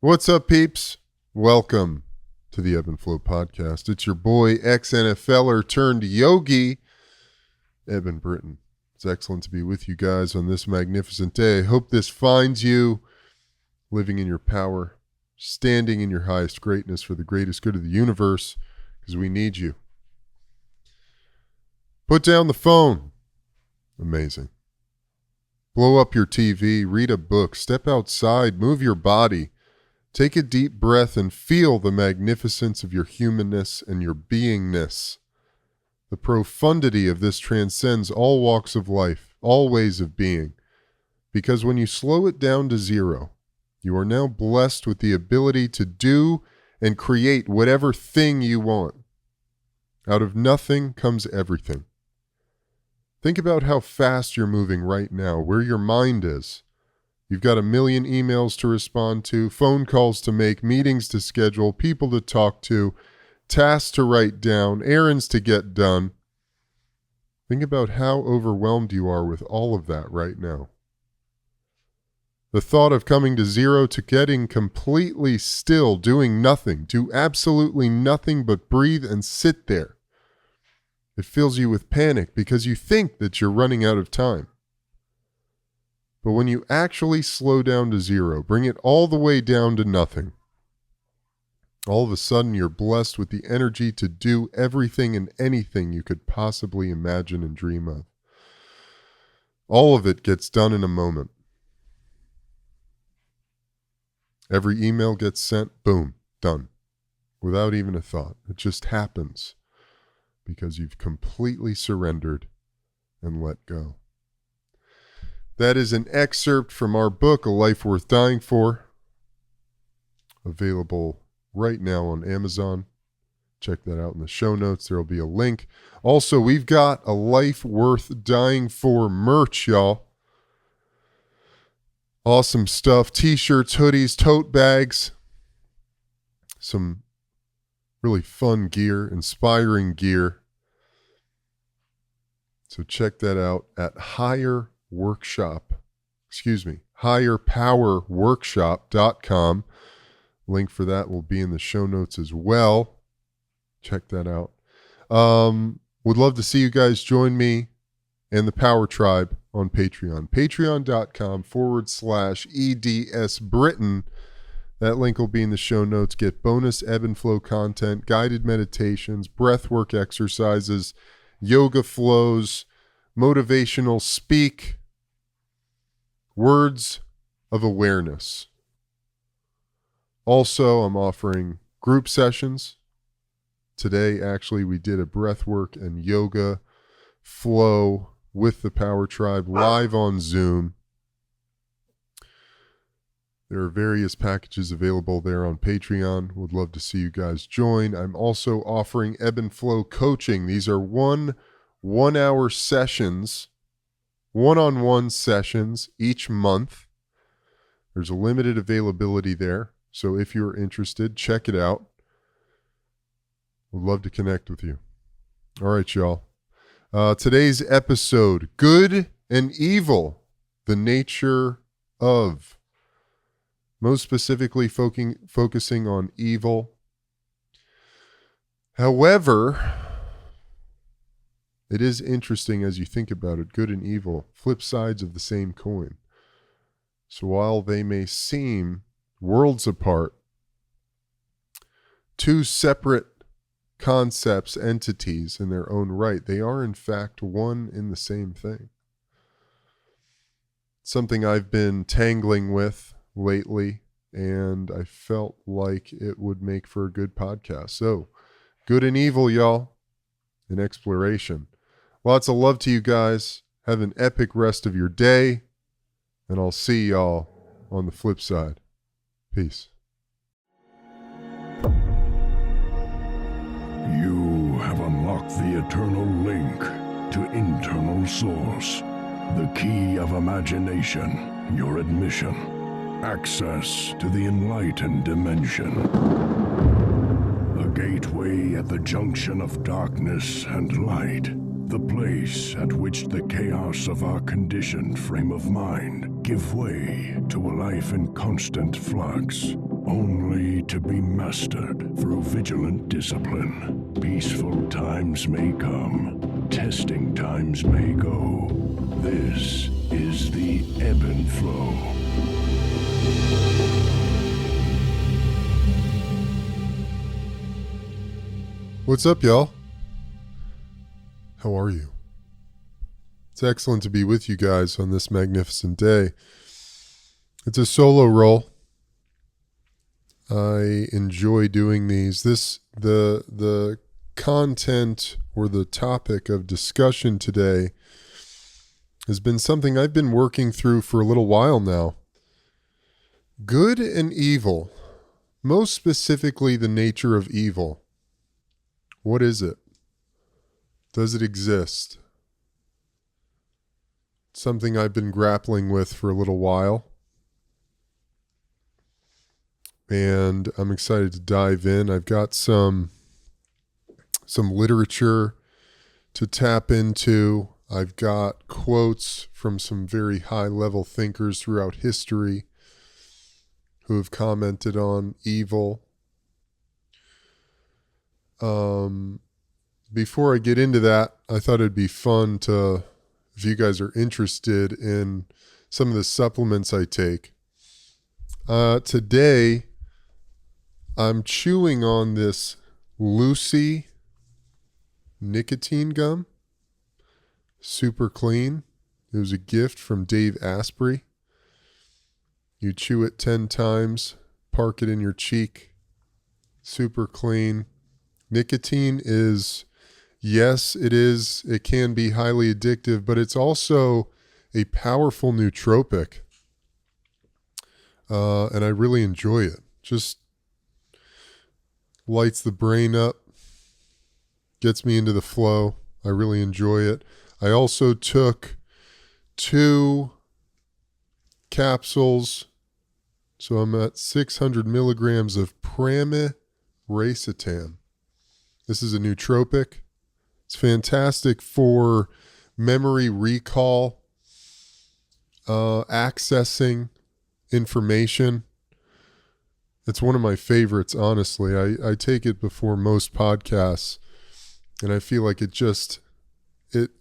What's up, peeps? Welcome to the Eben Flow podcast. It's your boy, ex-NFLer turned yogi, Eben Britton. It's excellent to be with you guys on this magnificent day. I hope this finds you living in your power, standing in your highest greatness for the greatest good of the universe, because we need you. Put down the phone. Amazing. Blow up your TV, read a book, step outside, move your body. Take a deep breath and feel the magnificence of your humanness and your beingness. The profundity of this transcends all walks of life, all ways of being. Because when you slow it down to zero, you are now blessed with the ability to do and create whatever thing you want. Out of nothing comes everything. Think about how fast you're moving right now, where your mind is. You've got a million emails to respond to, phone calls to make, meetings to schedule, people to talk to, tasks to write down, errands to get done. Think about how overwhelmed you are with all of that right now. The thought of coming to zero, to getting completely still, doing nothing, do absolutely nothing but breathe and sit there. It fills you with panic because you think that you're running out of time. But when you actually slow down to zero, bring it all the way down to nothing, all of a sudden you're blessed with the energy to do everything and anything you could possibly imagine and dream of. All of it gets done in a moment. Every email gets sent, boom, done, without even a thought. It just happens because you've completely surrendered and let go. That is an excerpt from our book, A Life Worth Dying For, available right now on Amazon. Check that out in the show notes. There will be a link. Also, we've got A Life Worth Dying For merch, y'all. Awesome stuff. T-shirts, hoodies, tote bags. Some really fun gear, inspiring gear. So check that out at higherpowerworkshop.com. Link for that will be in the show notes as well. Check that out. Would love to see you guys join me and the Power Tribe on Patreon. Patreon.com/EDS Britain. That link will be in the show notes. Get bonus Eben Flow content, guided meditations, breathwork exercises, yoga flows, motivational speak, words of awareness. Also, I'm offering group sessions. Today, actually, we did a breathwork and yoga flow with the Power Tribe live on Zoom. There are various packages available there on Patreon. Would love to see you guys join. I'm also offering Eben Flow coaching. These are one-hour sessions, one-on-one sessions each month. There's a limited availability there. So if you're interested, check it out. Would love to connect with you. All right, y'all. Today's episode, Good and Evil, the Nature of. Most specifically focusing on evil. However, it is interesting as you think about it, good and evil, flip sides of the same coin. So while they may seem worlds apart, two separate concepts, entities in their own right, they are in fact one in the same thing. Something I've been tangling with lately, and I felt like it would make for a good podcast. So, good and evil, y'all, an exploration. Lots of love to you guys. Have an epic rest of your day, and I'll see y'all on the flip side. Peace. You have unlocked the eternal link to internal source, the key of imagination, your admission, access to the enlightened dimension. A gateway at the junction of darkness and light, the place at which the chaos of our conditioned frame of mind give way to a life in constant flux. only to be mastered through vigilant discipline. Peaceful times may come, testing times may go. This is the Eben Flow. What's up, y'all? How are you? It's excellent to be with you guys on this magnificent day. It's a solo roll. I enjoy doing these. The content or the topic of discussion today has been something I've been working through for a little while now. Good and evil, most specifically the nature of evil. What is it? Does it exist? Something I've been grappling with for a little while. And I'm excited to dive in. I've got some literature to tap into. I've got quotes from some very high-level thinkers throughout history who have commented on evil. Before I get into that, I thought it'd be fun to, if you guys are interested in some of the supplements I take. Today, I'm chewing on this Lucy nicotine gum. Super clean. It was a gift from Dave Asprey. You chew it 10 times, park it in your cheek. Super clean. Nicotine is, yes, it can be highly addictive, but it's also a powerful nootropic. And I really enjoy it. Just lights the brain up, gets me into the flow. I really enjoy it. I also took 2 capsules, so I'm at 600 milligrams of pramiracetam. This is a nootropic. It's fantastic for memory recall, accessing information. It's one of my favorites, honestly. I take it before most podcasts, and I feel like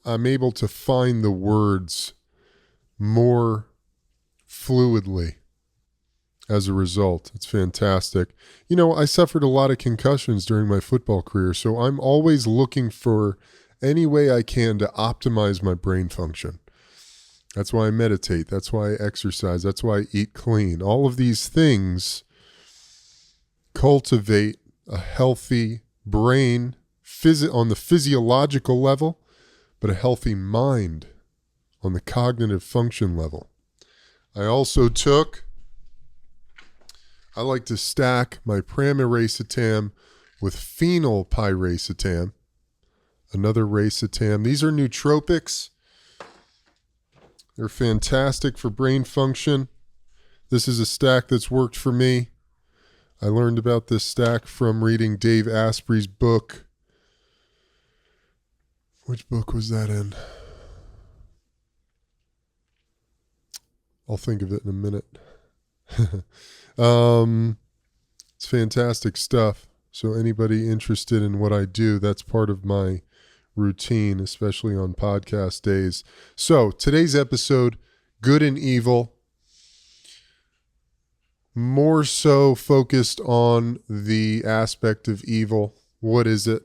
I'm able to find the words more fluidly as a result. It's fantastic. You know, I suffered a lot of concussions during my football career, so I'm always looking for any way I can to optimize my brain function. That's why I meditate. That's why I exercise. That's why I eat clean. All of these things cultivate a healthy brain on the physiological level, but a healthy mind on the cognitive function level. I like to stack my pramiracetam with phenylpiracetam, another racetam. These are nootropics. They're fantastic for brain function. This is a stack that's worked for me. I learned about this stack from reading Dave Asprey's book. Which book was that in? I'll think of it in a minute. It's fantastic stuff. So anybody interested in what I do, that's part of my routine, especially on podcast days. So today's episode, good and evil, more so focused on the aspect of evil. What is it?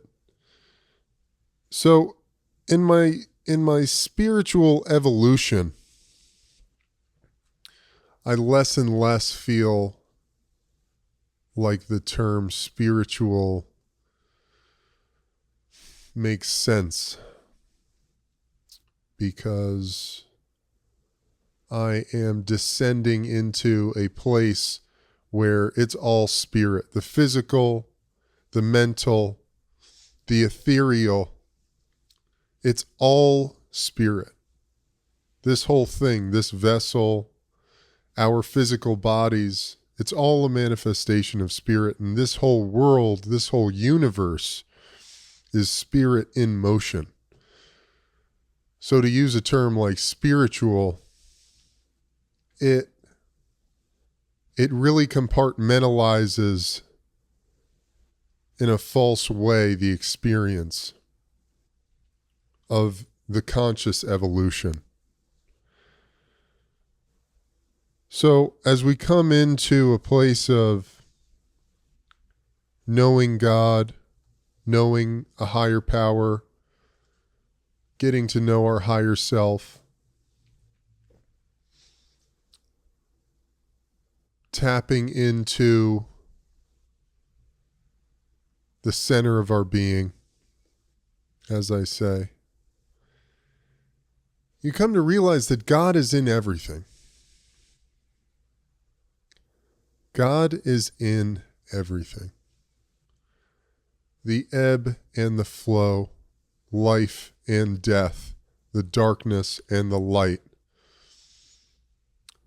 So in my spiritual evolution, I less and less feel like the term spiritual makes sense, because I am descending into a place where it's all spirit, the physical, the mental, the ethereal. It's all spirit. This whole thing, this vessel, our physical bodies, it's all a manifestation of spirit. And this whole world, this whole universe is spirit in motion. So to use a term like spiritual, it it really compartmentalizes in a false way the experience of the conscious evolution. So as we come into a place of knowing God, knowing a higher power, getting to know our higher self, tapping into the center of our being, as I say, you come to realize that God is in everything. God is in everything. The ebb and the flow, life and death, the darkness and the light,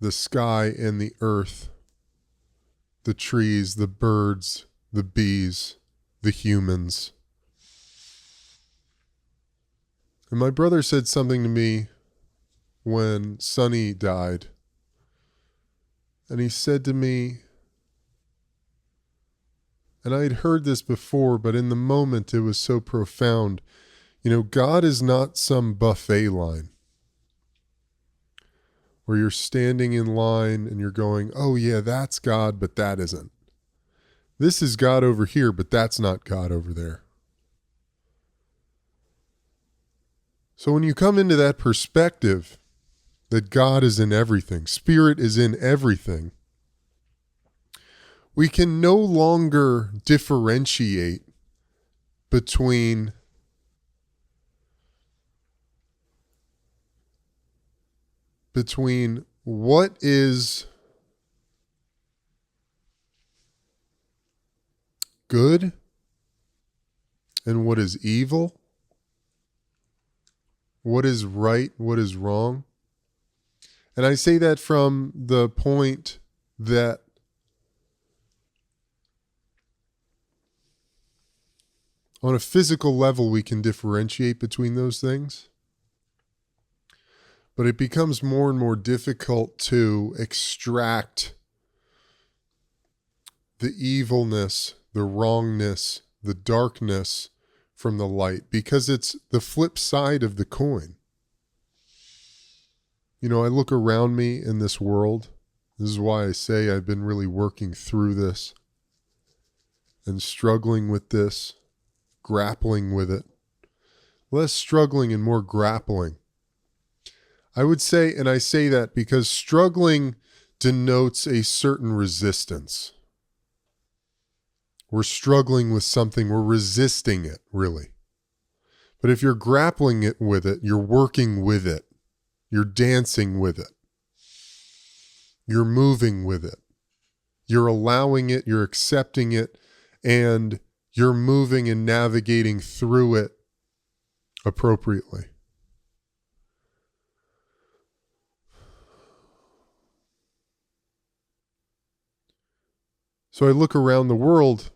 the sky and the earth, the trees, the birds, the bees, the humans. And my brother said something to me when Sonny died. And he said to me, and I had heard this before, but in the moment it was so profound. You know, God is not some buffet line where you're standing in line and you're going, oh yeah, that's God, but that isn't. This is God over here, but that's not God over there. So when you come into that perspective that God is in everything, Spirit is in everything, we can no longer differentiate between what is good and what is evil, what is right, what is wrong. And I say that from the point that on a physical level, we can differentiate between those things. But it becomes more and more difficult to extract the evilness, the wrongness, the darkness from the light, because it's the flip side of the coin. You know, I look around me in this world. This is why I say I've been really working through this and struggling with this, grappling with it. Less struggling and more grappling. I would say, and I say that because struggling denotes a certain resistance. We're struggling with something, we're resisting it, really. But if you're grappling it with it, you're working with it. You're dancing with it. You're moving with it. You're allowing it, you're accepting it, and you're moving and navigating through it appropriately. So I look around the world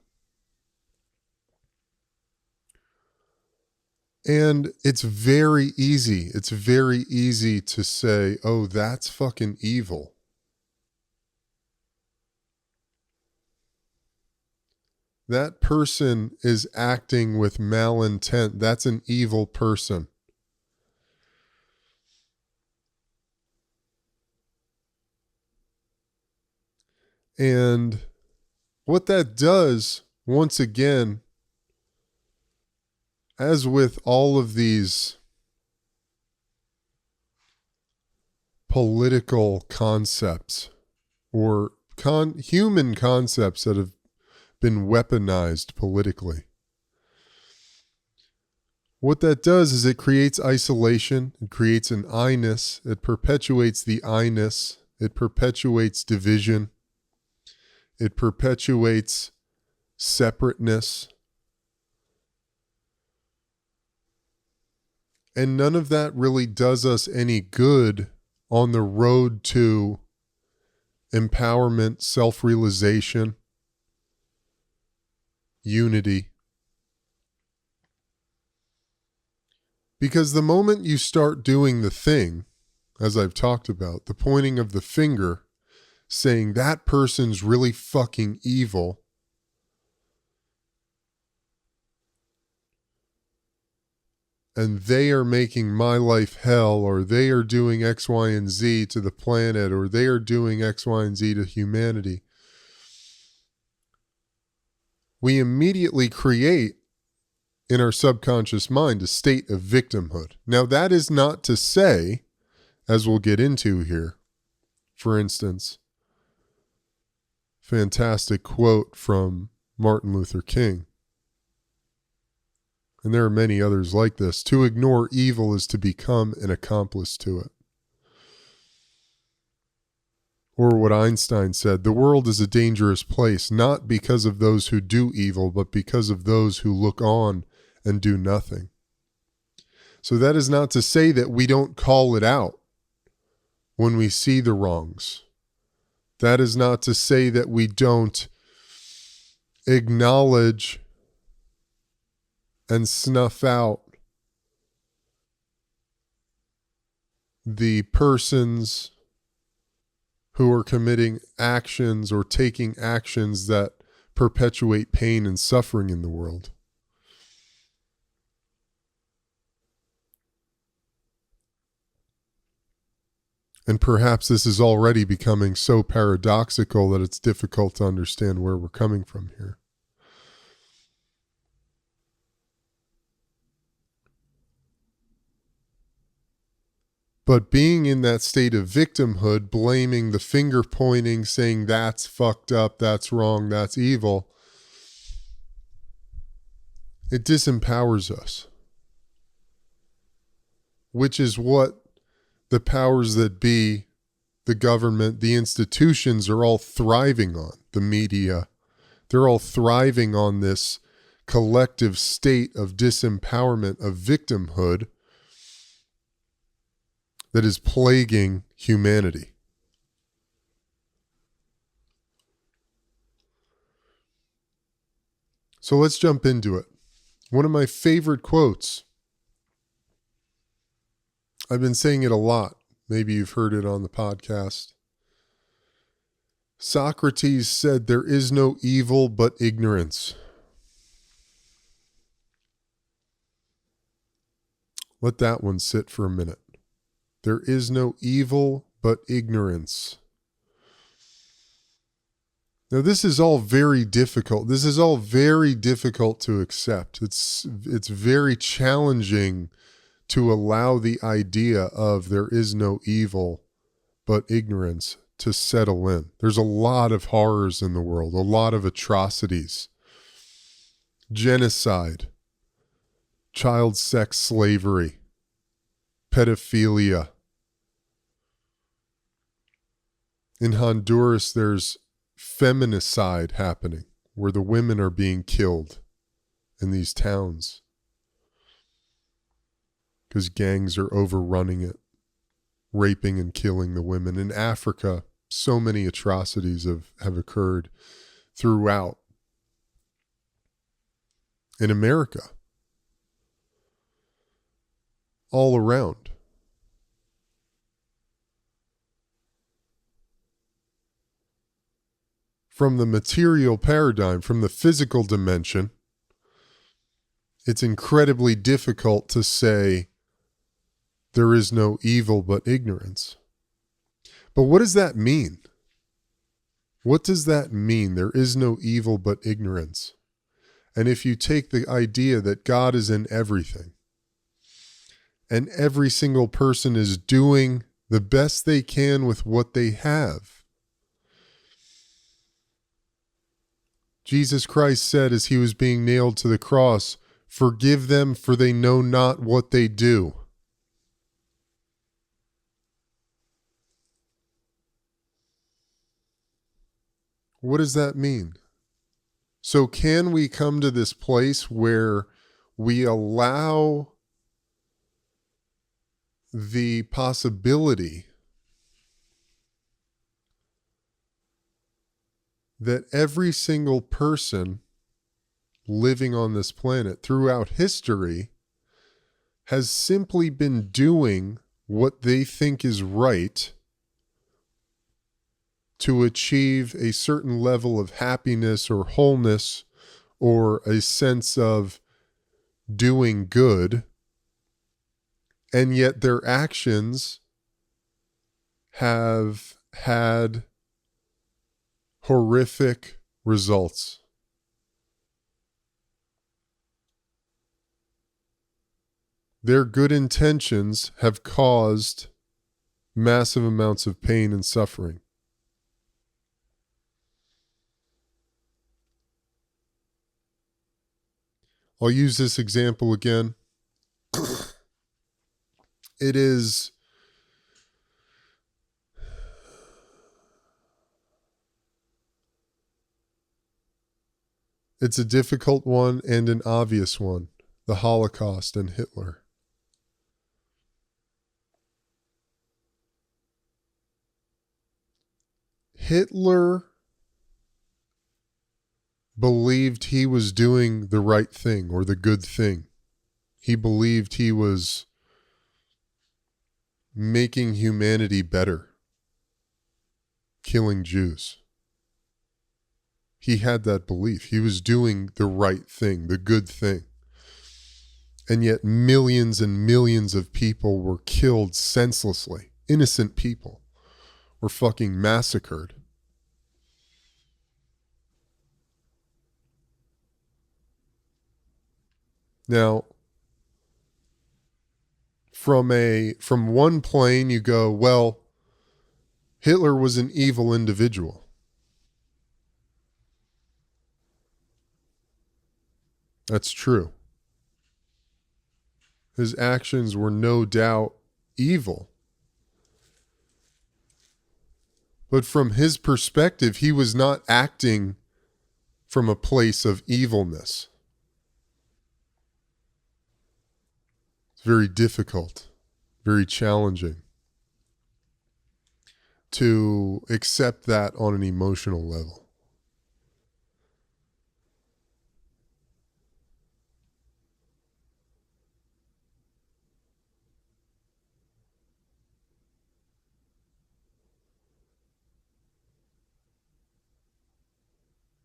and it's very easy. It's very easy to say, oh, that's fucking evil. That person is acting with malintent. That's an evil person. And what that does, once again, as with all of these political concepts or human concepts that have been weaponized politically, what that does is it creates isolation, it creates an I-ness, it perpetuates the I-ness, it perpetuates division, it perpetuates separateness. And none of that really does us any good on the road to empowerment, self-realization, unity. Because the moment you start doing the thing, as I've talked about, the pointing of the finger, saying that person's really fucking evil, and they are making my life hell, or they are doing X, Y, and Z to the planet, or they are doing X, Y, and Z to humanity, we immediately create in our subconscious mind a state of victimhood. Now, that is not to say, as we'll get into here, for instance, fantastic quote from Martin Luther King, and there are many others like this: to ignore evil is to become an accomplice to it. Or what Einstein said: the world is a dangerous place, not because of those who do evil, but because of those who look on and do nothing. So that is not to say that we don't call it out when we see the wrongs. That is not to say that we don't acknowledge and snuff out the persons who are committing actions or taking actions that perpetuate pain and suffering in the world. And perhaps this is already becoming so paradoxical that it's difficult to understand where we're coming from here. But being in that state of victimhood, blaming, the finger pointing, saying that's fucked up, that's wrong, that's evil, it disempowers us. Which is what the powers that be, the government, the institutions are all thriving on. The media, they're all thriving on this collective state of disempowerment, of victimhood, that is plaguing humanity. So let's jump into it. One of my favorite quotes, I've been saying it a lot. Maybe you've heard it on the podcast. Socrates said, "There is no evil but ignorance." Let that one sit for a minute. There is no evil but ignorance. Now, this is all very difficult. This is all very difficult to accept. It's very challenging to allow the idea of there is no evil but ignorance to settle in. There's a lot of horrors in the world, a lot of atrocities, genocide, child sex slavery, pedophilia. In Honduras, there's feminicide happening, where the women are being killed in these towns because gangs are overrunning it, raping and killing the women. In Africa, so many atrocities have occurred throughout. In America, all around. From the material paradigm, from the physical dimension, it's incredibly difficult to say there is no evil but ignorance. But what does that mean? What does that mean? There is no evil but ignorance. And if you take the idea that God is in everything, and every single person is doing the best they can with what they have. Jesus Christ said as he was being nailed to the cross, "Forgive them, for they know not what they do." What does that mean? So can we come to this place where we allow the possibility that every single person living on this planet throughout history has simply been doing what they think is right to achieve a certain level of happiness or wholeness or a sense of doing good, and yet their actions have had horrific results. Their good intentions have caused massive amounts of pain and suffering. I'll use this example again. It's a difficult one and an obvious one, the Holocaust and Hitler. Hitler believed he was doing the right thing or the good thing. He believed he was making humanity better, killing Jews. He had that belief. He was doing the right thing, the good thing. And yet millions and millions of people were killed senselessly. Innocent people were fucking massacred. Now, from one plane you go, well, Hitler was an evil individual. That's true. His actions were no doubt evil. But from his perspective, he was not acting from a place of evilness. It's very difficult, very challenging to accept that on an emotional level.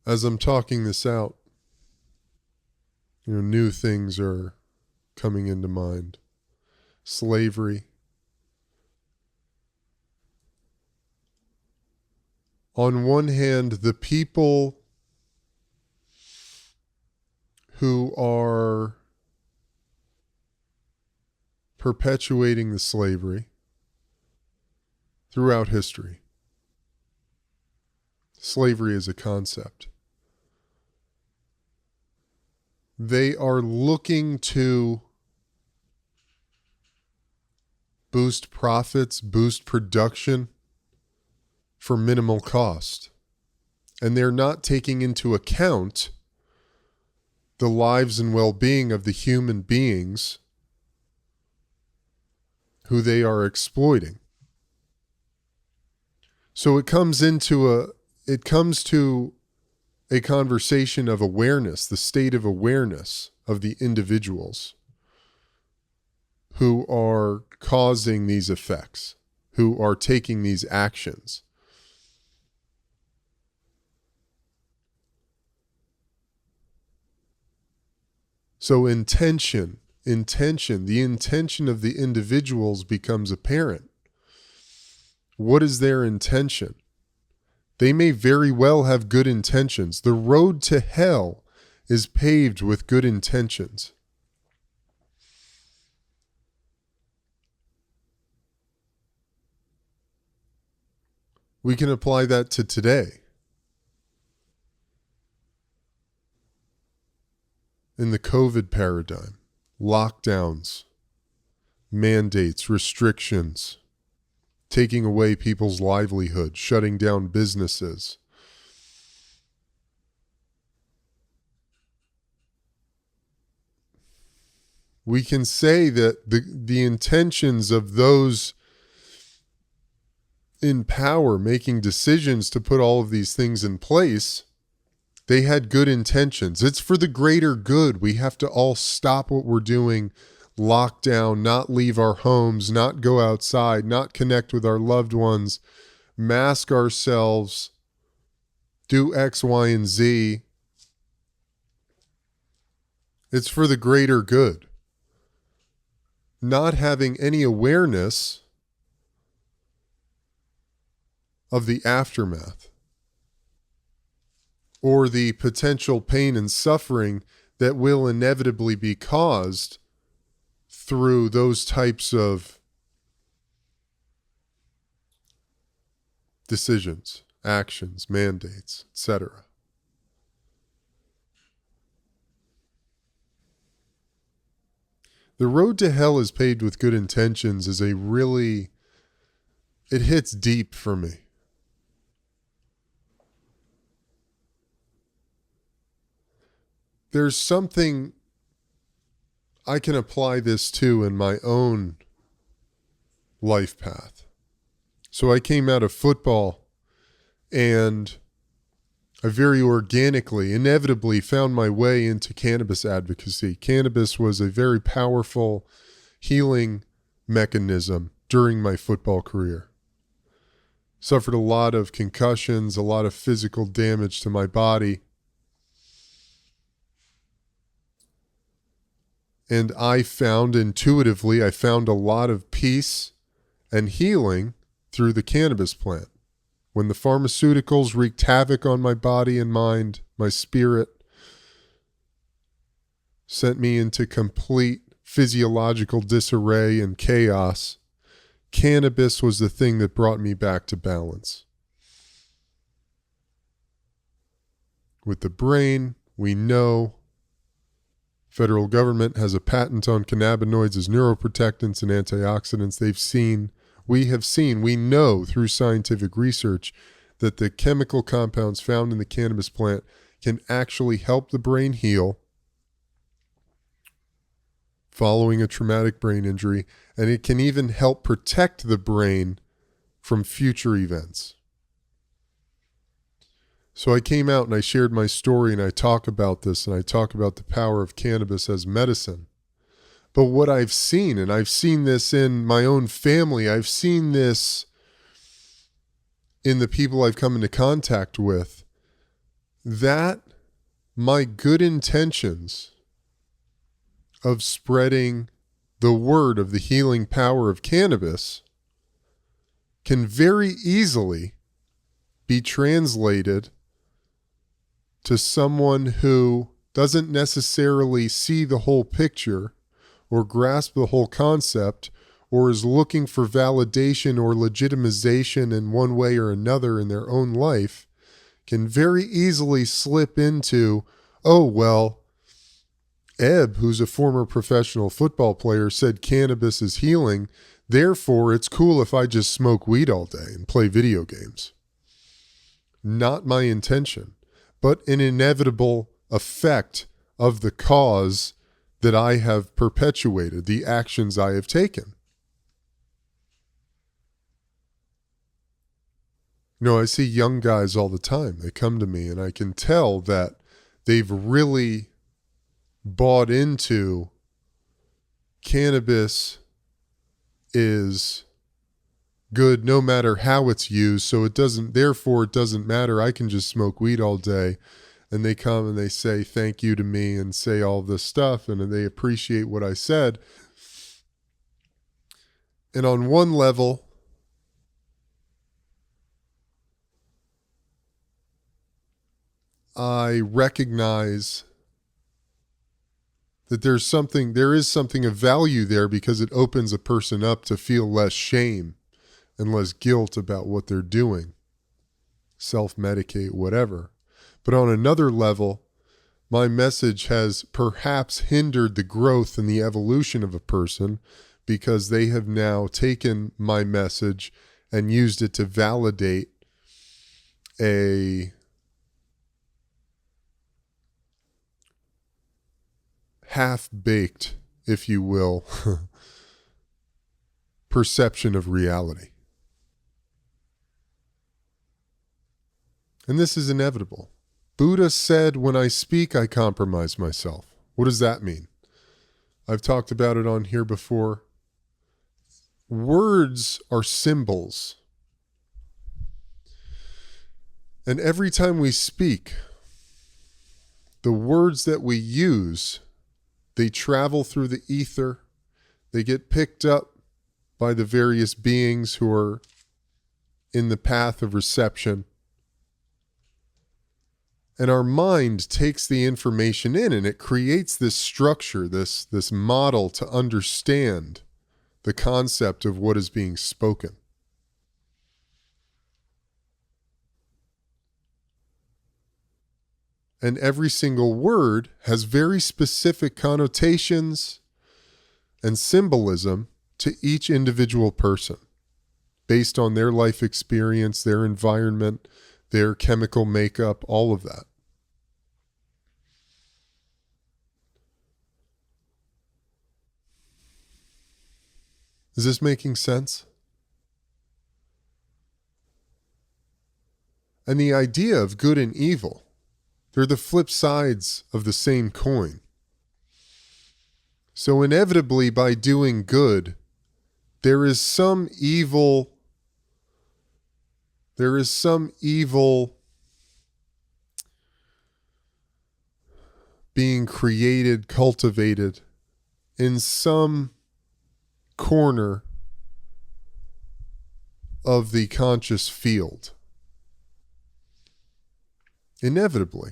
As I'm talking this out, new things are coming into mind. Slavery. On one hand, the people who are perpetuating the slavery throughout history. Slavery is a concept. They are looking to boost profits, boost production for minimal cost. And they're not taking into account the lives and well-being of the human beings who they are exploiting. So it comes to a conversation of awareness, the state of awareness of the individuals who are causing these effects, who are taking these actions. So the intention of the individuals becomes apparent. What is their intention? They may very well have good intentions. The road to hell is paved with good intentions. We can apply that to today. In the COVID paradigm, lockdowns, mandates, restrictions, taking away people's livelihood, shutting down businesses. We can say that the intentions of those in power making decisions to put all of these things in place, they had good intentions. It's for the greater good. We have to all stop what we're doing, lock down, not leave our homes, not go outside, not connect with our loved ones, mask ourselves, do X, Y, and Z. It's for the greater good. Not having any awareness of the aftermath or the potential pain and suffering that will inevitably be caused through those types of decisions, actions, mandates, etc. The road to hell is paved with good intentions is it hits deep for me. There's something I can apply this to in my own life path. So I came out of football and I very organically, inevitably found my way into cannabis advocacy. Cannabis was a very powerful healing mechanism during my football career. Suffered a lot of concussions, a lot of physical damage to my body. And I found intuitively, I found a lot of peace and healing through the cannabis plant. When the pharmaceuticals wreaked havoc on my body and mind, my spirit, sent me into complete physiological disarray and chaos, cannabis was the thing that brought me back to balance. With the brain, we know federal government has a patent on cannabinoids as neuroprotectants and antioxidants. We know through scientific research that the chemical compounds found in the cannabis plant can actually help the brain heal following a traumatic brain injury, and it can even help protect the brain from future events. So I came out and I shared my story and I talk about this and I talk about the power of cannabis as medicine. But what I've seen, and I've seen this in my own family, I've seen this in the people I've come into contact with, that my good intentions of spreading the word of the healing power of cannabis can very easily be translated to someone who doesn't necessarily see the whole picture or grasp the whole concept, or is looking for validation or legitimization in one way or another in their own life, can very easily slip into, oh, well, Eb, who's a former professional football player, said cannabis is healing, therefore it's cool if I just smoke weed all day and play video games. Not my intention, but an inevitable effect of the cause that I have perpetuated, the actions I have taken. I see young guys all the time. They come to me and I can tell that they've really bought into cannabis is good no matter how it's used, so it doesn't matter. I can just smoke weed all day. And they come and they say thank you to me and say all this stuff, and they appreciate what I said. And on one level, I recognize that there is something of value there because it opens a person up to feel less shame and less guilt about what they're doing, self-medicate, whatever. But on another level, my message has perhaps hindered the growth and the evolution of a person because they have now taken my message and used it to validate a half-baked, if you will, perception of reality. And this is inevitable. Buddha said, when I speak, I compromise myself. What does that mean? I've talked about it on here before. Words are symbols. And every time we speak, the words that we use, they travel through the ether. They get picked up by the various beings who are in the path of reception. And our mind takes the information in, and it creates this structure, this model to understand the concept of what is being spoken. And every single word has very specific connotations and symbolism to each individual person based on their life experience, their environment, their chemical makeup, all of that. Is this making sense? And the idea of good and evil, they're the flip sides of the same coin. So inevitably, by doing good, there is some evil being created, cultivated in some corner of the conscious field. Inevitably.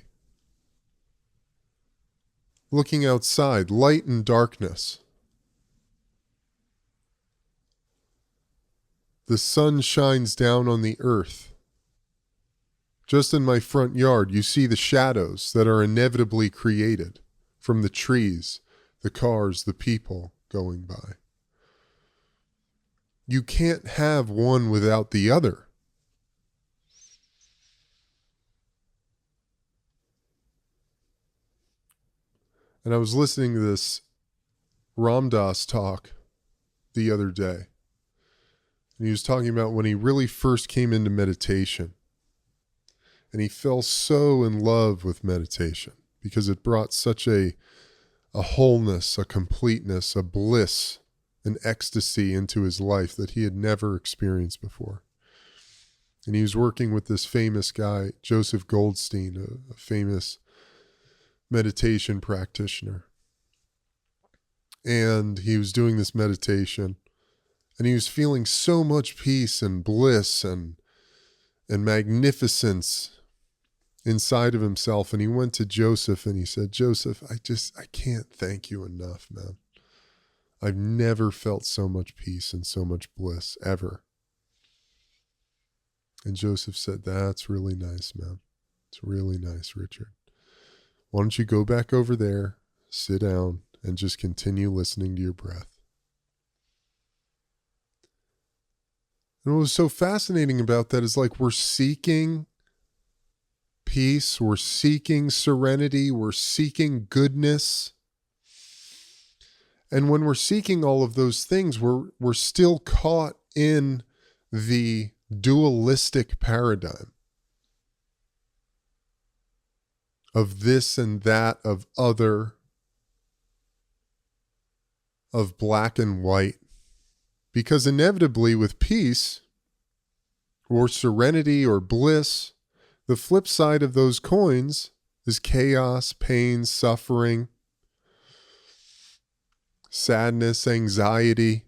Looking outside, light and darkness. The sun shines down on the earth. Just in my front yard, you see the shadows that are inevitably created from the trees, the cars, the people going by. You can't have one without the other. And I was listening to this Ram Dass talk the other day. And he was talking about when he really first came into meditation. And he fell so in love with meditation because it brought such a wholeness, a completeness, a bliss, an ecstasy into his life that he had never experienced before. And he was working with this famous guy, Joseph Goldstein, a famous meditation practitioner. And he was doing this meditation, and he was feeling so much peace and bliss and magnificence inside of himself. And he went to Joseph and he said, Joseph, I can't thank you enough, man. I've never felt so much peace and so much bliss ever. And Joseph said, that's really nice, man. It's really nice, Richard. Why don't you go back over there, sit down, and just continue listening to your breath? And what was so fascinating about that is like we're seeking peace, we're seeking serenity, we're seeking goodness. And when we're seeking all of those things, we're still caught in the dualistic paradigm of this and that, of other, of black and white. Because inevitably with peace or serenity or bliss, the flip side of those coins is chaos, pain, suffering, sadness, anxiety.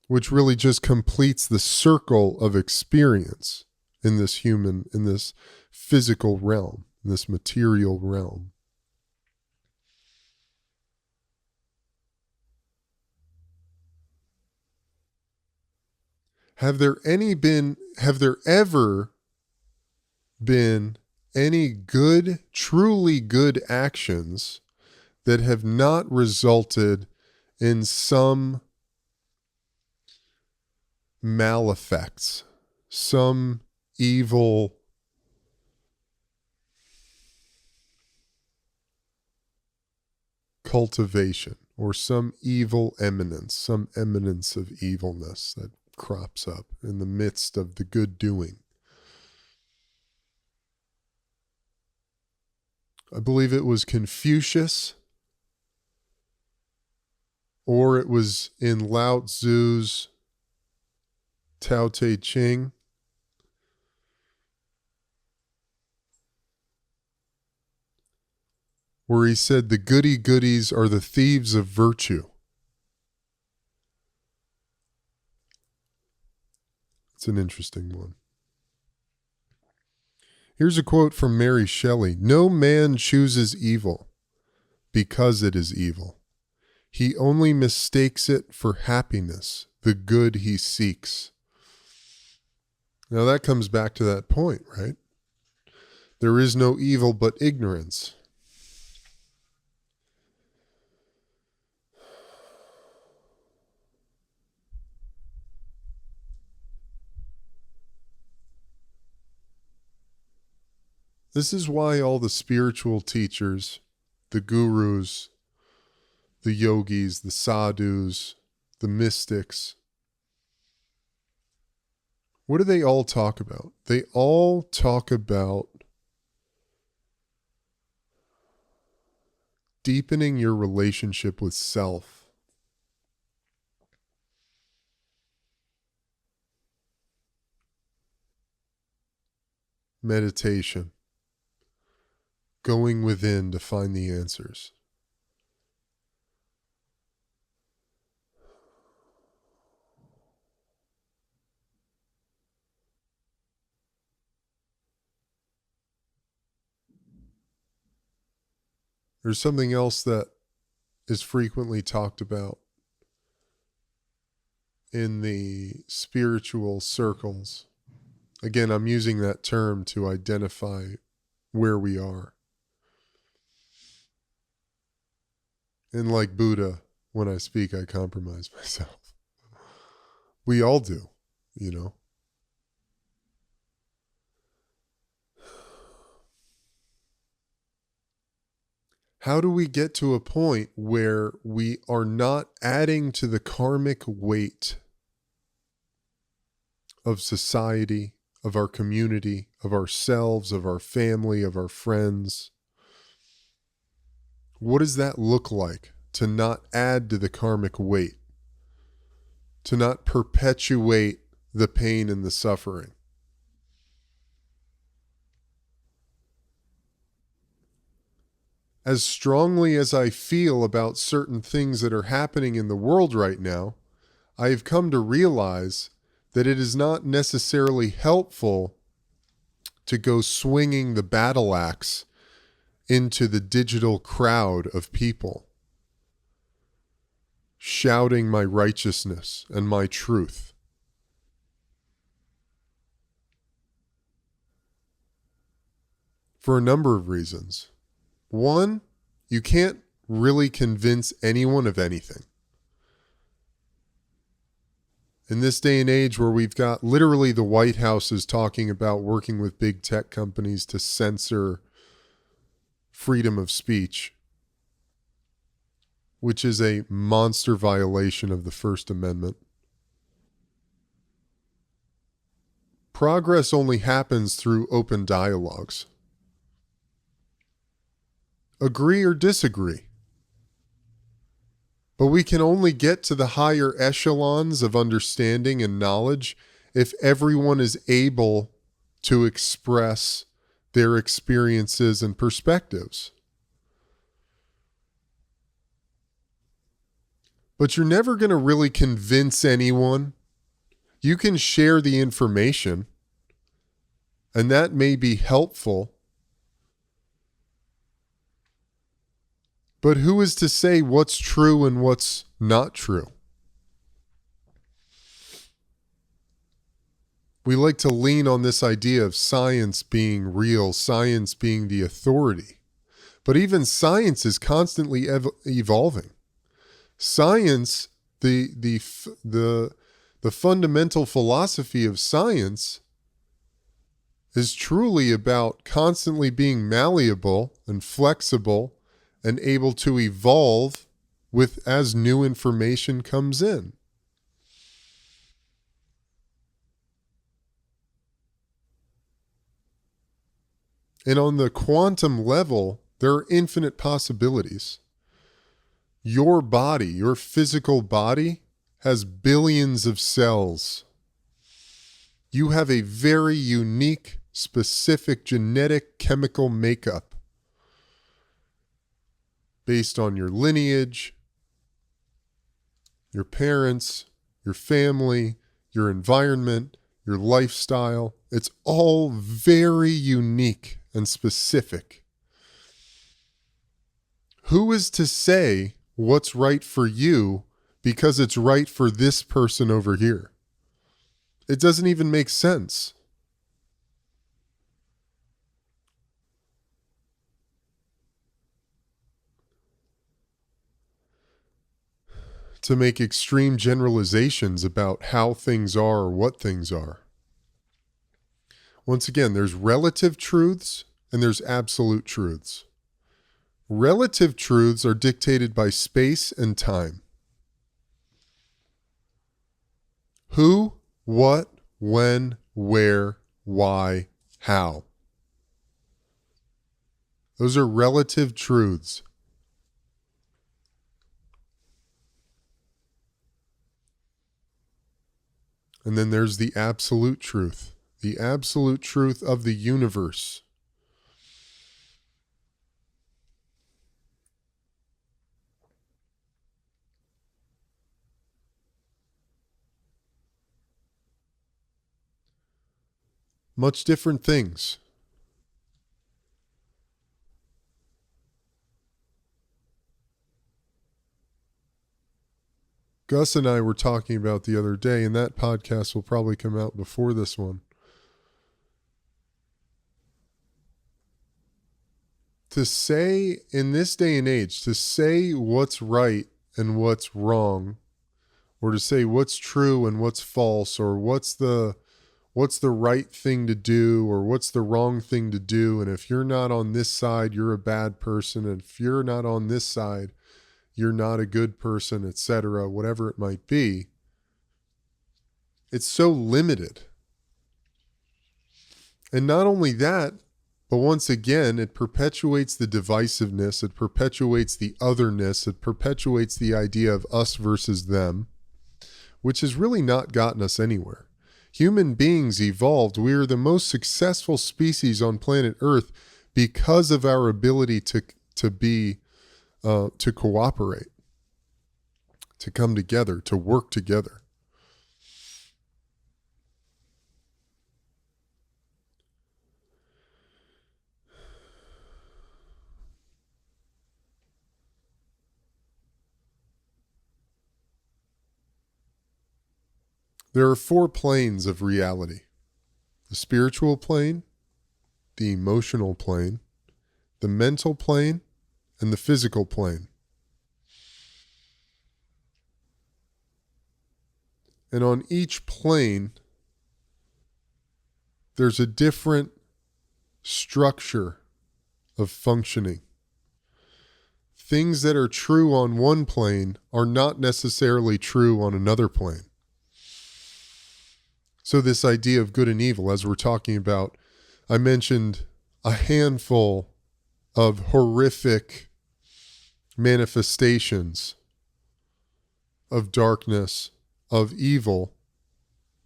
Which really just completes the circle of experience in this physical realm, in this material realm. Have there ever been any good, truly good actions that have not resulted in some maleffects, some evil cultivation, or some evil eminence, some eminence of evilness that crops up in the midst of the good doing? I believe it was Confucius or it was in Lao Tzu's Tao Te Ching. Where he said the goody-goodies are the thieves of virtue. It's an interesting one. Here's a quote from Mary Shelley. No man chooses evil because it is evil. He only mistakes it for happiness, the good he seeks. Now that comes back to that point, right? There is no evil but ignorance. This is why all the spiritual teachers, the gurus, the yogis, the sadhus, the mystics, what do they all talk about? They all talk about deepening your relationship with self. Meditation. Going within to find the answers. There's something else that is frequently talked about in the spiritual circles. Again, I'm using that term to identify where we are. And like Buddha, when I speak, I compromise myself. We all do, you know. How do we get to a point where we are not adding to the karmic weight of society, of our community, of ourselves, of our family, of our friends? What does that look like to not add to the karmic weight? To not perpetuate the pain and the suffering? As strongly as I feel about certain things that are happening in the world right now, I have come to realize that it is not necessarily helpful to go swinging the battle axe into the digital crowd of people, shouting my righteousness and my truth. For a number of reasons. One, you can't really convince anyone of anything. In this day and age where we've got literally the White House is talking about working with big tech companies to censor freedom of speech, which is a monster violation of the First Amendment. Progress only happens through open dialogues. Agree or disagree. But we can only get to the higher echelons of understanding and knowledge if everyone is able to express their experiences and perspectives. But you're never going to really convince anyone. You can share the information, and that may be helpful. But who is to say what's true and what's not true? We like to lean on this idea of science being real, science being the authority. But even science is constantly evolving. Science, the fundamental philosophy of science is truly about constantly being malleable and flexible and able to evolve with as new information comes in. And on the quantum level, there are infinite possibilities. Your body, your physical body, has billions of cells. You have a very unique, specific genetic chemical makeup based on your lineage, your parents, your family, your environment, your lifestyle. It's all very unique and specific. Who is to say what's right for you because it's right for this person over here? It doesn't even make sense. To make extreme generalizations about how things are or what things are. Once again, there's relative truths and there's absolute truths. Relative truths are dictated by space and time. Who, what, when, where, why, how. Those are relative truths. And then there's the absolute truth of the universe. Much different things. Gus and I were talking about the other day, and that podcast will probably come out before this one. To say, in this day and age, to say what's right and what's wrong, or to say what's true and what's false, or what's the right thing to do, or what's the wrong thing to do, and if you're not on this side, you're a bad person, and if you're not on this side, you're not a good person, etc., whatever it might be. It's so limited. And not only that, but once again, it perpetuates the divisiveness, it perpetuates the otherness, it perpetuates the idea of us versus them, which has really not gotten us anywhere. Human beings evolved. We are the most successful species on planet Earth because of our ability to cooperate, to come together, to work together. There are 4 planes of reality: the spiritual plane, the emotional plane, the mental plane, and the physical plane. And on each plane, there's a different structure of functioning. Things that are true on one plane are not necessarily true on another plane. So this idea of good and evil, as we're talking about, I mentioned a handful of horrific manifestations of darkness, of evil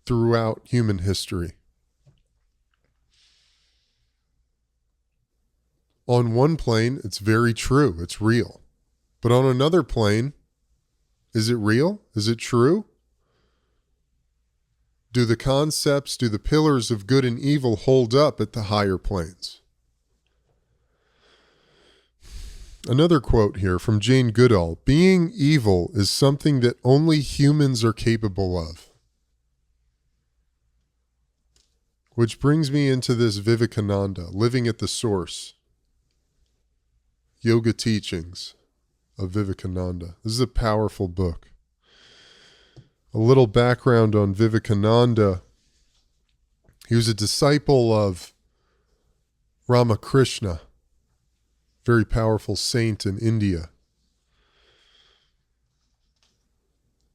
throughout human history. On one plane, it's very true, it's real. But on another plane, is it real? Is it true? Do the concepts, do the pillars of good and evil hold up at the higher planes? Another quote here from Jane Goodall: "Being evil is something that only humans are capable of." Which brings me into this Vivekananda, Living at the Source, Yoga Teachings of Vivekananda. This is a powerful book. A little background on Vivekananda. He was a disciple of Ramakrishna, very powerful saint in India.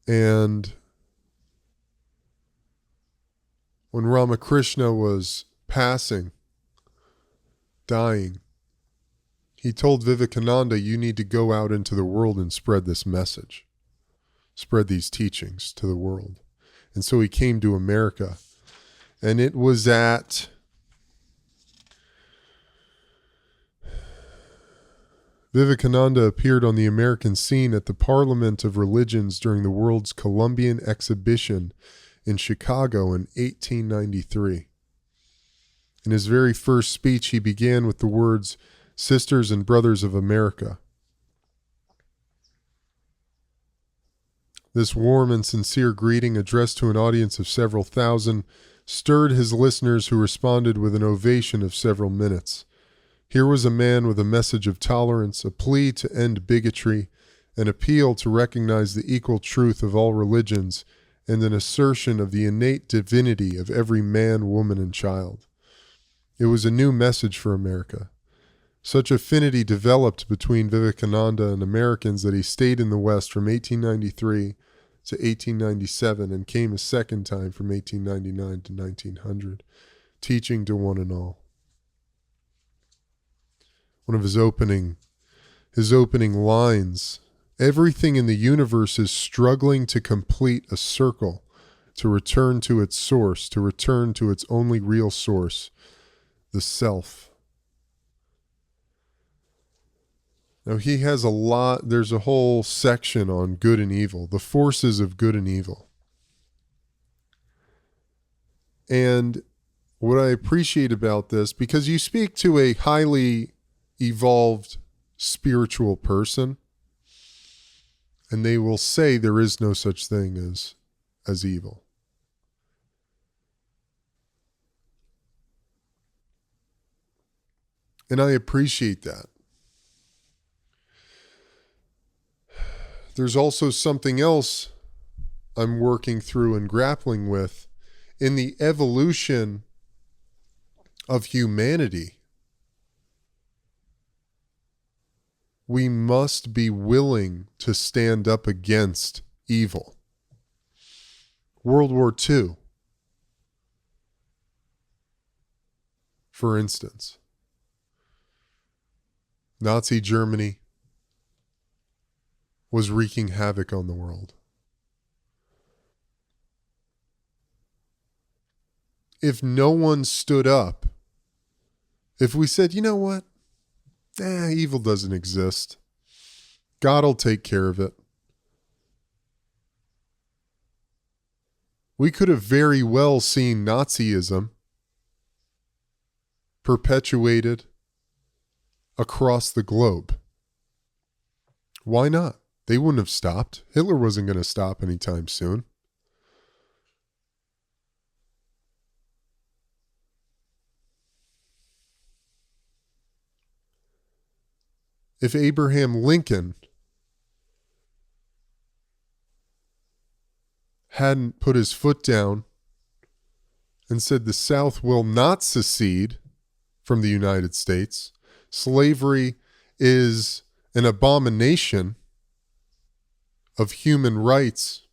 And when Ramakrishna was passing, dying, He told Vivekananda, you need to go out into the world and spread this message, spread these teachings to the world. And so he came to America. And it was at Vivekananda appeared on the American scene at the Parliament of Religions during the World's Columbian Exhibition in Chicago in 1893. In his very first speech, he began with the words, "Sisters and Brothers of America." This warm and sincere greeting, addressed to an audience of several thousand, stirred his listeners, who responded with an ovation of several minutes. Here was a man with a message of tolerance, a plea to end bigotry, an appeal to recognize the equal truth of all religions, and an assertion of the innate divinity of every man, woman, and child. It was a new message for America. Such affinity developed between Vivekananda and Americans that he stayed in the West from 1893 to 1897 and came a second time from 1899 to 1900, teaching to one and all. One of his opening lines, everything in the universe is struggling to complete a circle, to return to its source, to return to its only real source, the self. Now he has there's a whole section on good and evil, the forces of good and evil. And what I appreciate about this, because you speak to a highly evolved spiritual person, and they will say there is no such thing as evil. And I appreciate that. There's also something else I'm working through and grappling with in the evolution of humanity. We must be willing to stand up against evil. World War II, for instance. Nazi Germany was wreaking havoc on the world. If no one stood up, if we said, you know what? Evil doesn't exist. God will take care of it. We could have very well seen Nazism perpetuated across the globe. Why not? They wouldn't have stopped. Hitler wasn't going to stop anytime soon. If Abraham Lincoln hadn't put his foot down and said the South will not secede from the United States, slavery is an abomination of human rights,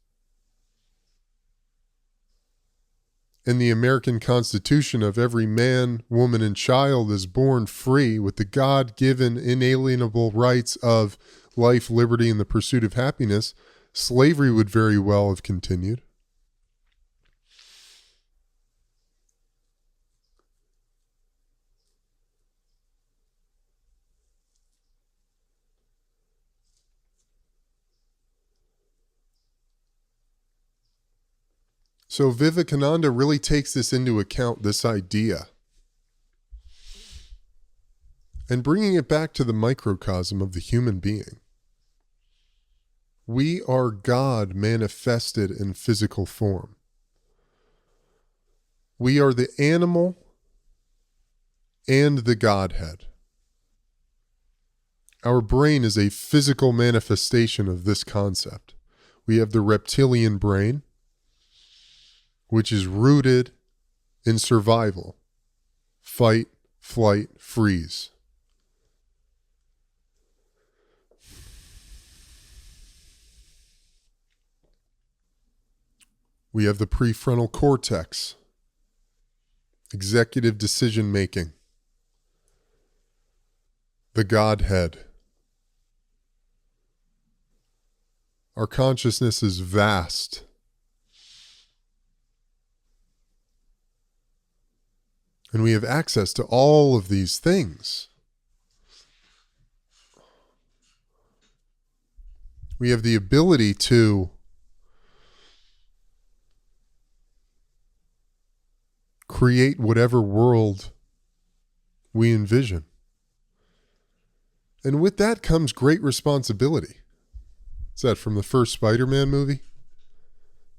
in the American Constitution of every man, woman, and child is born free with the God-given inalienable rights of life, liberty, and the pursuit of happiness, slavery would very well have continued. So Vivekananda really takes this into account, this idea. And bringing it back to the microcosm of the human being. We are God manifested in physical form. We are the animal and the Godhead. Our brain is a physical manifestation of this concept. We have the reptilian brain, which is rooted in survival, fight, flight, freeze. We have the prefrontal cortex, executive decision making. the Godhead. Our consciousness is vast. And we have access to all of these things. We have the ability to create whatever world we envision. And with that comes great responsibility. Is that from the first Spider-Man movie?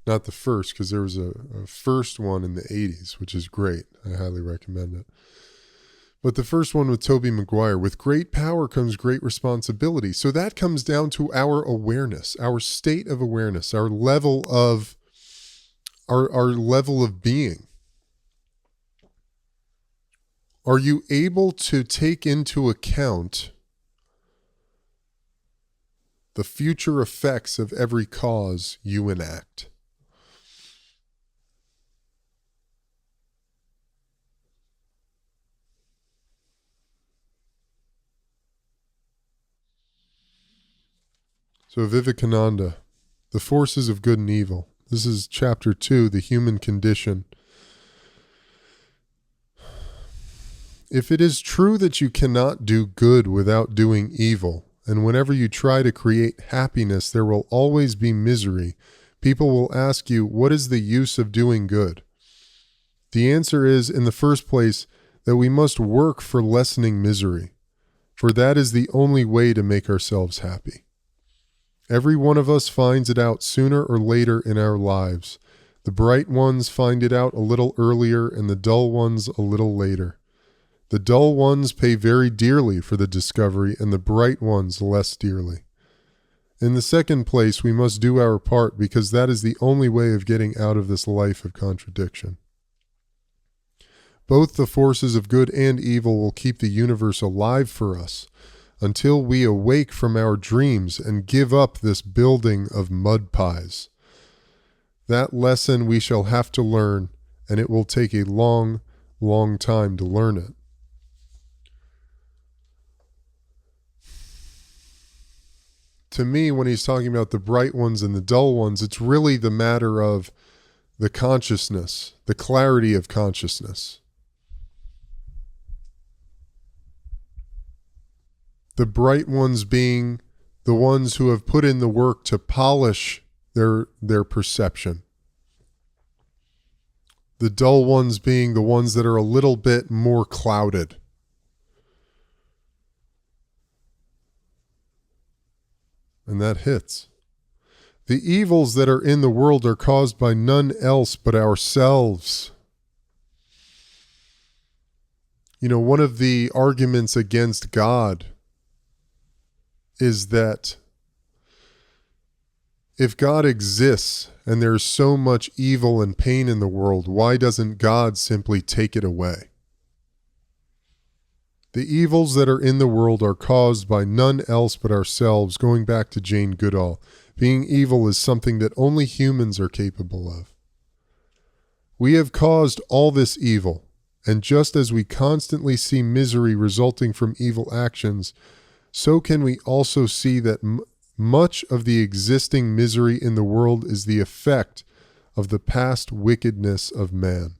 Not the first, because there was a first one in the 80s, which is great. I highly recommend it. But the first one with Tobey Maguire, with great power comes great responsibility. So that comes down to our awareness, our state of awareness, our level of being. Are you able to take into account the future effects of every cause you enact? So Vivekananda, the forces of good and evil. This is chapter 2, the human condition. If it is true that you cannot do good without doing evil, and whenever you try to create happiness, there will always be misery, people will ask you, what is the use of doing good? The answer is, in the first place, that we must work for lessening misery, for that is the only way to make ourselves happy. Every one of us finds it out sooner or later in our lives. The bright ones find it out a little earlier, and the dull ones a little later. The dull ones pay very dearly for the discovery, and the bright ones less dearly. In the second place, we must do our part, because that is the only way of getting out of this life of contradiction. Both the forces of good and evil will keep the universe alive for us, until we awake from our dreams and give up this building of mud pies. That lesson we shall have to learn, and it will take a long, long time to learn it. To me, when he's talking about the bright ones and the dull ones, it's really the matter of the consciousness, the clarity of consciousness. The bright ones being the ones who have put in the work to polish their perception. The dull ones being the ones that are a little bit more clouded. And that hits. The evils that are in the world are caused by none else but ourselves. You know, one of the arguments against God is that if God exists and there's so much evil and pain in the world, why doesn't God simply take it away? The evils that are in the world are caused by none else but ourselves, going back to Jane Goodall. Being evil is something that only humans are capable of. We have caused all this evil, and just as we constantly see misery resulting from evil actions, so can we also see that much of the existing misery in the world is the effect of the past wickedness of man.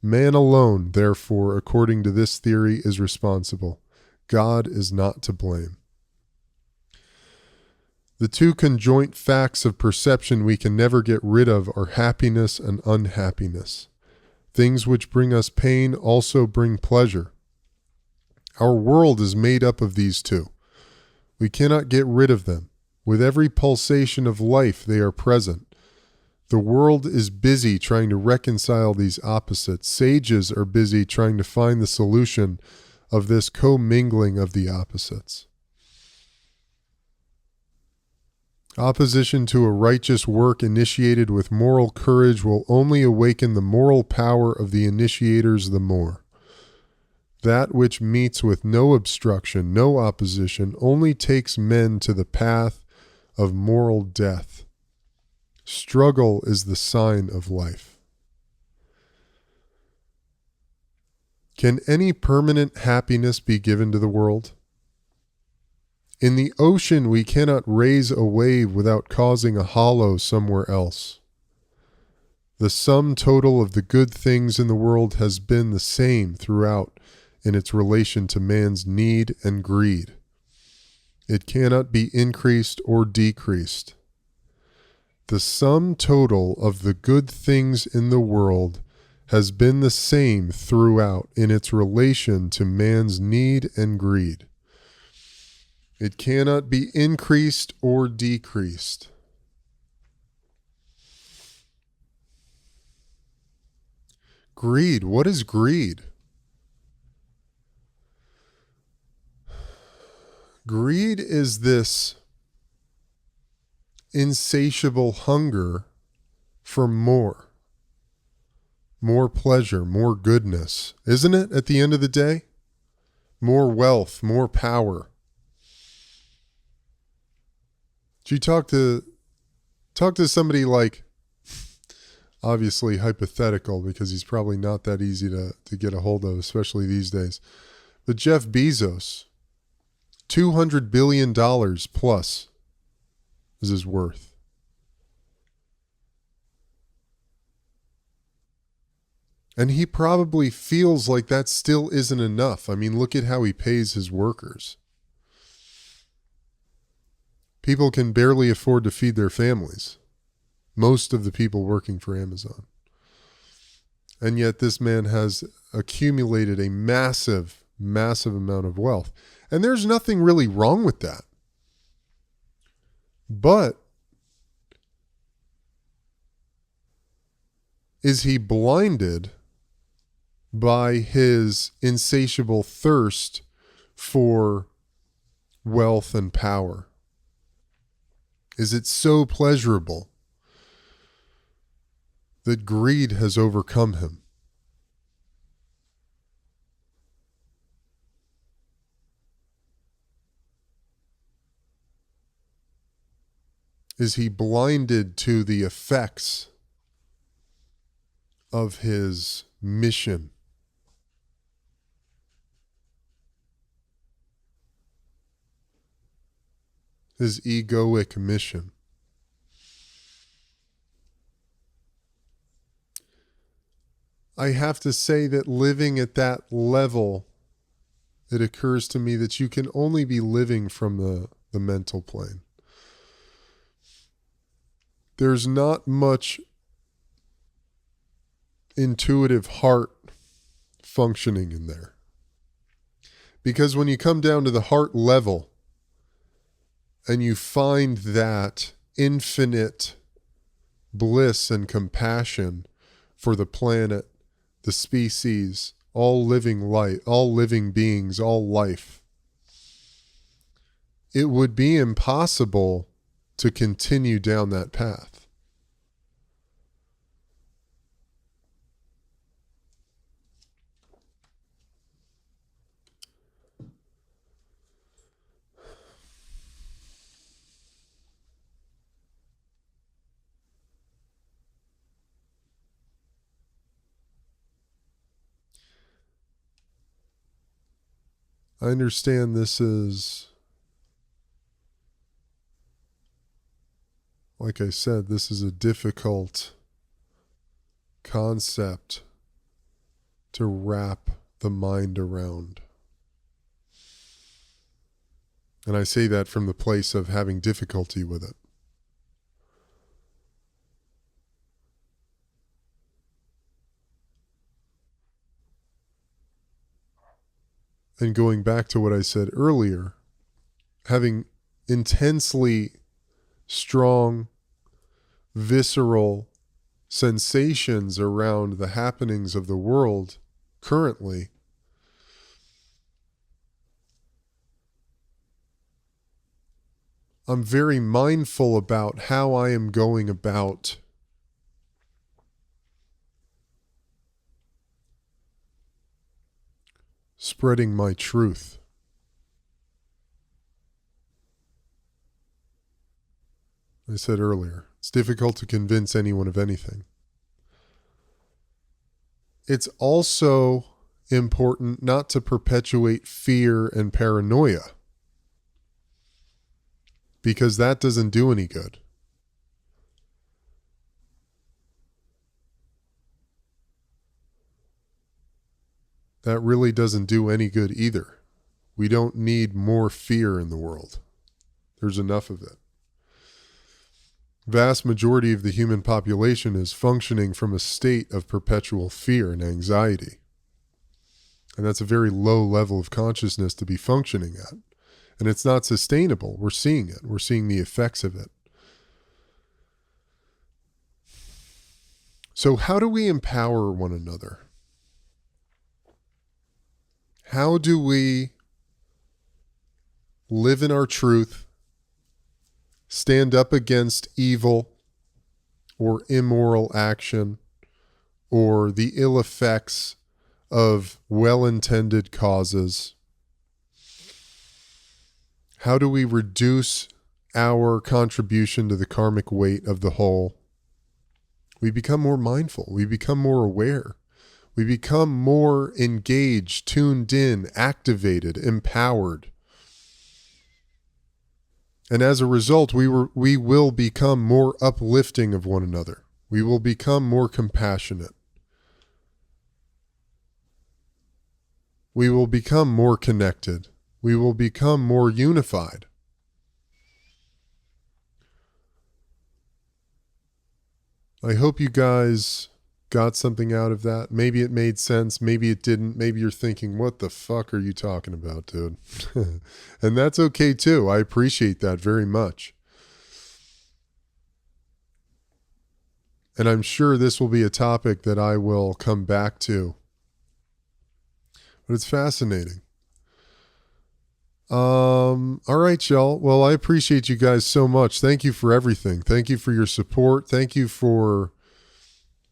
Man alone, therefore, according to this theory, is responsible. God is not to blame. The two conjoint facts of perception we can never get rid of are happiness and unhappiness. Things which bring us pain also bring pleasure. Our world is made up of these two. We cannot get rid of them. With every pulsation of life, they are present. The world is busy trying to reconcile these opposites. Sages are busy trying to find the solution of this commingling of the opposites. Opposition to a righteous work initiated with moral courage will only awaken the moral power of the initiators the more. That which meets with no obstruction, no opposition, only takes men to the path of moral death. Struggle is the sign of life. Can any permanent happiness be given to the world? In the ocean, we cannot raise a wave without causing a hollow somewhere else. The sum total of the good things in the world has been the same throughout in its relation to man's need and greed. It cannot be increased or decreased. The sum total of the good things in the world has been the same throughout in its relation to man's need and greed. It cannot be increased or decreased. Greed. What is greed? Greed is this insatiable hunger for more pleasure, more goodness. Isn't it at the end of the day? More wealth, more power. Do you talk to somebody like, obviously hypothetical because he's probably not that easy to get a hold of, especially these days, but Jeff Bezos, $200 billion plus is his worth. And he probably feels like that still isn't enough. I mean, look at how he pays his workers. People can barely afford to feed their families. Most of the people working for Amazon. And yet this man has accumulated a massive, massive amount of wealth. And there's nothing really wrong with that. But is he blinded by his insatiable thirst for wealth and power? Is it so pleasurable that greed has overcome him? Is he blinded to the effects of his mission? His egoic mission? I have to say that living at that level, it occurs to me that you can only be living from the mental plane. There's not much intuitive heart functioning in there. Because when you come down to the heart level and you find that infinite bliss and compassion for the planet, the species, all living light, all living beings, all life, it would be impossible to continue down that path. I understand this is, like I said, this is a difficult concept to wrap the mind around. And I say that from the place of having difficulty with it. And going back to what I said earlier, having intensely strong, visceral sensations around the happenings of the world currently, I'm very mindful about how I am going about spreading my truth. I said earlier, it's difficult to convince anyone of anything. It's also important not to perpetuate fear and paranoia. because that doesn't do any good. That really doesn't do any good either. We don't need more fear in the world. There's enough of it. Vast majority of the human population is functioning from a state of perpetual fear and anxiety. And that's a very low level of consciousness to be functioning at. And it's not sustainable. We're seeing it. We're seeing the effects of it. So how do we empower one another? How do we live in our truth, stand up against evil or immoral action or the ill effects of well-intended causes? How do we reduce our contribution to the karmic weight of the whole? We become more mindful. We become more aware. We become more engaged, tuned in, activated, empowered. And as a result, we will become more uplifting of one another. We will become more compassionate. We will become more connected. We will become more unified. I hope you guys got something out of that. Maybe it made sense. Maybe it didn't. Maybe you're thinking, what the fuck are you talking about, dude? And that's okay too. I appreciate that very much. And I'm sure this will be a topic that I will come back to. But it's fascinating. All right, y'all. Well, I appreciate you guys so much. Thank you for everything. Thank you for your support. Thank you for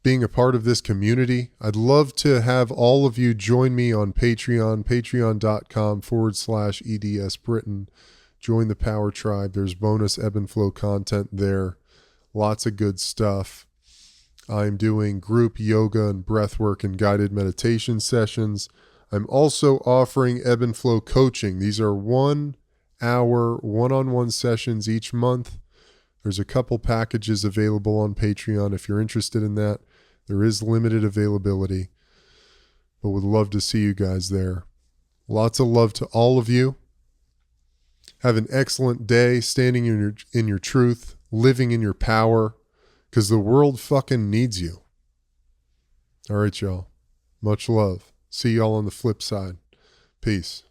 being a part of this community. I'd love to have all of you join me on Patreon, patreon.com/EDS Britain. Join the Power Tribe. There's bonus Eben Flow content there. Lots of good stuff. I'm doing group yoga and breathwork and guided meditation sessions. I'm also offering Eben Flow coaching. These are 1 hour one-on-one sessions each month. There's a couple packages available on Patreon if you're interested in that. There is limited availability, but would love to see you guys there. Lots of love to all of you. Have an excellent day, standing in your truth, living in your power, because the world fucking needs you. All right, y'all. Much love. See y'all on the flip side. Peace.